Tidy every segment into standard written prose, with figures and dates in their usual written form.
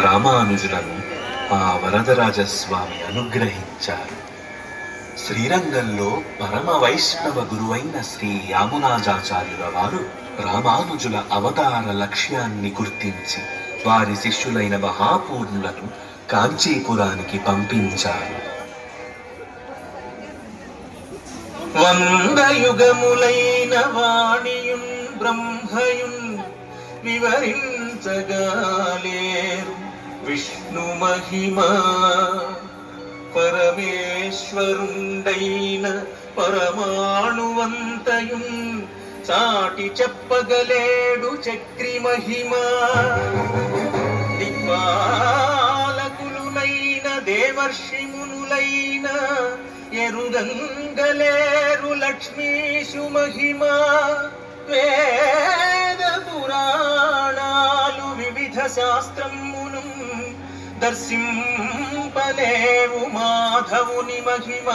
రామానుజులను ఆ వరదరాజస్వామి అనుగ్రహించారు. శ్రీరంగంలో పరమ వైష్ణవ గురువైన శ్రీ యామునాజాచార్యుల వారు రామానుజుల అవతార లక్ష్యాన్ని గుర్తించి వారి శిష్యులైన మహాపూర్ణులను కాంచీపురానికి పంపించారు. 100 యుగములైన వాణియున్ బ్రహ్మయున్ వివరించగాలేరు విష్ణు మహిమ. పరమేశ్వరుండైన పరమాణువంతయున్ చాటి చెప్పగలేడు చక్రి మహిమ. దిక్పాలకులునైన దేవర్షి మునులైన ఎరుగంగలేరు లక్ష్మీషు మహిమ. వేద పురాణాలు వివిధ శాస్త్రమును దర్శింపలేవు మాధవుని మహిమ.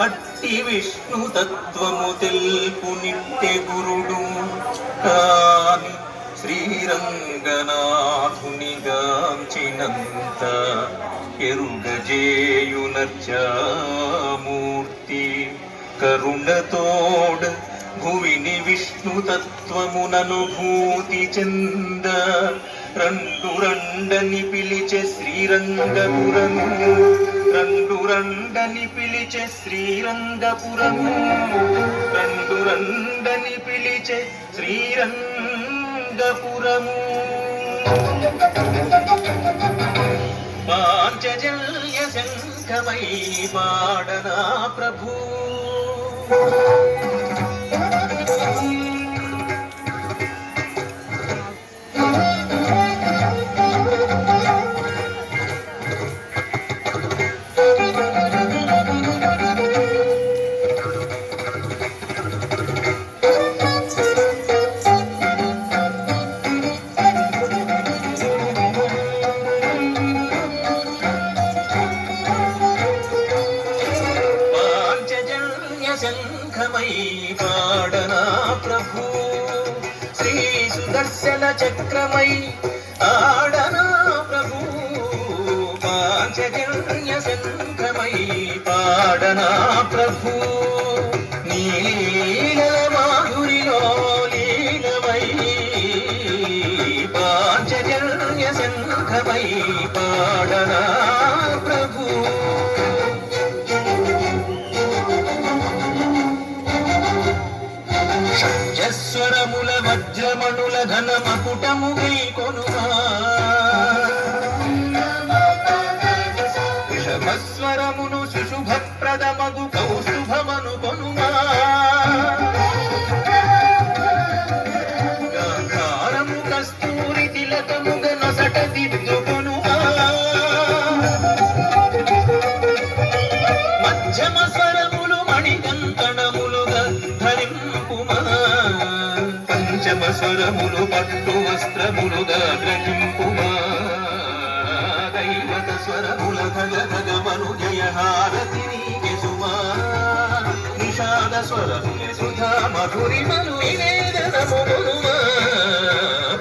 అట్టి విష్ణు తత్వము తెలుపు నిట్టె గురుడు కాని శ్రీరంగనాథునిగాంచినంత ఎరుగజేయునర్చామూర్తి. కరుణతోడ భువిని విష్ణు తత్వముననుభూతి చెంద రండని పిలిచే శ్రీరంగపురము. రండని పిలిచే శ్రీరంగపురము. రండని పిలిచే శ్రీరంగపురము. పాంచజల్య శంఖమై పాడనా ప్రభు. శంఖమై పాడనా ప్రభు. శ్రీ సుదర్శన చక్రమై ఆడనా ప్రభు. పాంచజన్య శంఖమై పాడనా ప్రభు. నీల మాధురిలో లీలమై పాంచజన్య శంఖమై పాడనా ప్రభు. షడ్జస్వరముల వజ్రమణుల ఘన మకుటము గైకొనుమా. ఋషభస్వరమును శుశుభప్రదమగు కౌస్తుభమను కొనుమా. గాంధారము కస్తూరి తిలకముగ నొసట దిద్దుకొనుమా. మధ్యమ స్వరములు మణికంకణములుగా ధరింపుమా. పంచమ స్వరములు పట్టు వస్త్రములుగా గ్రహింపుమా. దైవత స్వరముల ధగ ధగమను జయహారతిని సుమా. నిషాద స్వరముల సుధా మధురిమను నివేదనమునుమా.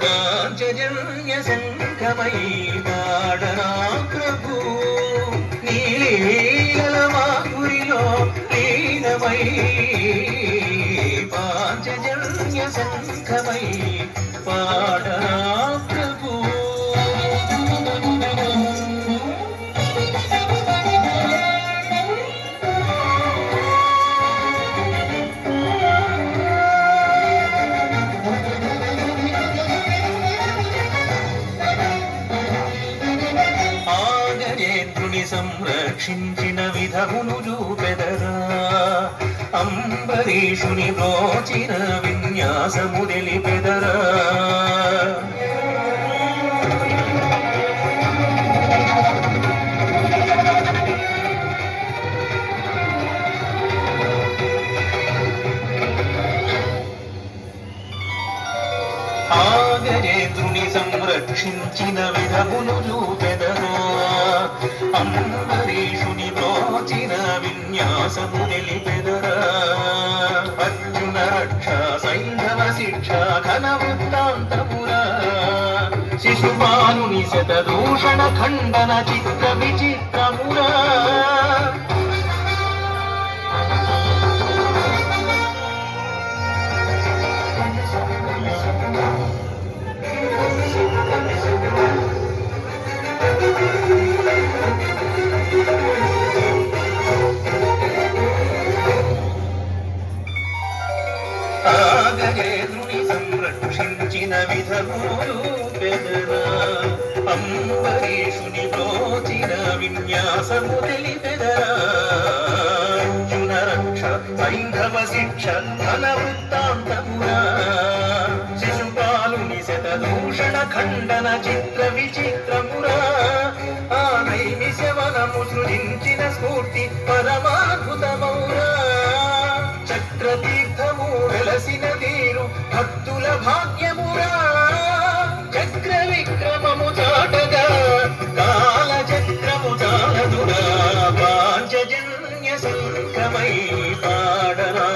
పాంచజన్య శంఖమై పాడనా ప్రభు. నీలీల మాధురిలో లీలమై పాంచజన్య శంఖమై పాడనా ప్రభు. ఆగజేంద్రుని సంరక్షించిన విధమును చూపెదరా. అంబరీషుని బ్రోచిన విన్యాసము తెలిపెదరా. ఆగజేంద్రుని సంరక్షించిన విధమును చూపెదరా. అంబరీషుని బ్రోచిన విన్యాసము తెలిపెదరా. శిక్ష ఘన వృత్తాంతమురా శిశుపాలుని శతదూషణ ఖండన చిత్ర విచిత్రమురా ఆగజేంద్రుని సంరక్షించిన విధములు పెదరా అంబరీషుని బ్రోచిన విన్యాసము తెలిపెదరా అర్జున రక్ష సైంధవ శిక్ష ఘన వృత్తాంతమురా శిశుపాలుని శతదూషణ ఖండన చిత్ర విచిత్రమురా ఆ నైమిషవనము సృజించిన స్ఫూర్తి పరమాద్భుతమౌరా చక్రతీర్థము వెలసిన తీరు భక్తుల భాగ్యమురా చక్ర విక్రమము చాటగా కాల చక్రము చాలదురా పాంచజన్య సంకమై పాడరా